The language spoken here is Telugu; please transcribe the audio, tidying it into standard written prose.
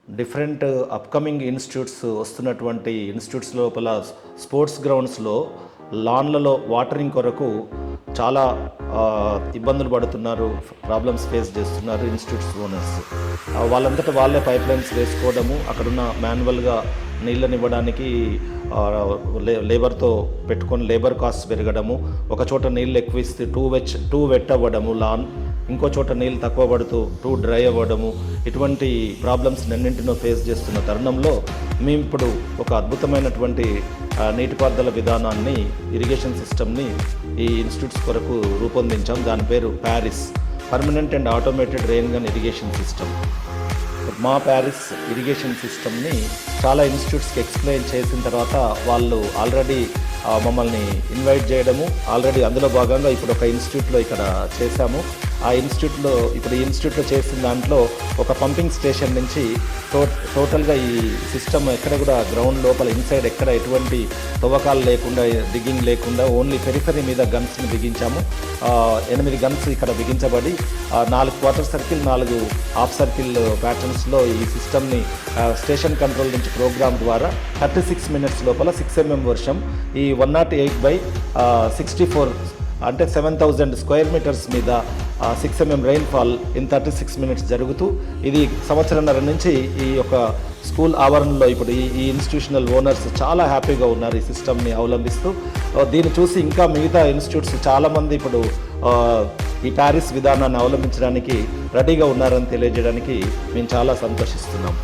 డిఫరెంట్ అప్కమింగ్ ఇన్స్టిట్యూట్స్ వస్తున్నటువంటి ఇన్స్టిట్యూట్స్ లోపల స్పోర్ట్స్ గ్రౌండ్స్లో లాన్లలో వాటరింగ్ కొరకు చాలా ఇబ్బందులు పడుతున్నారు, ప్రాబ్లమ్స్ ఫేస్ చేస్తున్నారు ఇన్స్టిట్యూట్స్ ఓనర్స్. వాళ్ళంతటా వాళ్ళే పైప్ లైన్స్ వేసుకోవడము, అక్కడున్న మాన్యువల్గా నీళ్ళని ఇవ్వడానికి లేబర్తో పెట్టుకొని లేబర్ కాస్ట్ పెరగడము, ఒక చోట నీళ్ళు ఎక్కువ ఇస్తే టూ వెట్ అవ్వడము లాన్, ఇంకో చోట నీళ్ళు తక్కువ పడుతూ టూ డ్రై అవ్వడము, ఇటువంటి ప్రాబ్లమ్స్ అన్నింటినో ఫేస్ చేస్తున్న తరుణంలో మేము ఇప్పుడు ఒక అద్భుతమైనటువంటి నీటిపారుదల విధానాన్ని, ఇరిగేషన్ సిస్టమ్ని ఈ ఇన్స్టిట్యూట్స్ కొరకు రూపొందించాం. దాని పేరు Paris, permanent and automated rain gun irrigation system. మా ప్యారిస్ ఇరిగేషన్ సిస్టమ్ని చాలా ఇన్స్టిట్యూట్స్కి ఎక్స్ప్లెయిన్ చేసిన తర్వాత వాళ్ళు ఆల్రెడీ మమ్మల్ని ఇన్వైట్ చేయడము, ఆల్రెడీ అందులో భాగంగా ఇప్పుడు ఒక ఇన్స్టిట్యూట్లో ఇక్కడ చేశాము. ఆ ఇన్స్టిట్యూట్లో ఇప్పుడు ఈ ఇన్స్టిట్యూట్లో చేసిన దాంట్లో ఒక పంపింగ్ స్టేషన్ నుంచి టోటల్గా ఈ సిస్టమ్ ఎక్కడ కూడా గ్రౌండ్ లోపల ఇన్సైడ్ ఎక్కడ ఎటువంటి తవ్వకాలు లేకుండా, డిగ్గింగ్ లేకుండా ఓన్లీ పెరిఫరీ మీద గన్స్ని బిగించాము. 8 గన్స్ ఇక్కడ బిగించబడి 4 క్వార్టర్ సర్కిల్, 4 హాఫ్ సర్కిల్ ప్యాటర్న్స్లో ఈ సిస్టమ్ని స్టేషన్ కంట్రోల్ నుంచి ప్రోగ్రామ్ ద్వారా 36 మినిట్స్ లోపల 6 mm వర్షం, ఈ 108/64 అంటే 7000 స్క్వేర్ మీటర్స్ మీద 6 mm రెయిన్ఫాల్ ఇన్ 36 మినిట్స్ జరుగుతూ, ఇది సంవత్సరంన్నర నుంచి ఈ యొక్క స్కూల్ ఆవరణలో ఇప్పుడు ఈ ఇన్స్టిట్యూషనల్ ఓనర్స్ చాలా హ్యాపీగా ఉన్నారు ఈ సిస్టమ్ని అవలంబిస్తూ. దీన్ని చూసి ఇంకా మిగతా ఇన్స్టిట్యూట్స్ చాలామంది ఇప్పుడు ఈ ప్యారిస్ విధానాన్ని అవలంబించడానికి రెడీగా ఉన్నారని తెలియజేయడానికి మేము చాలా సంతోషిస్తున్నాం.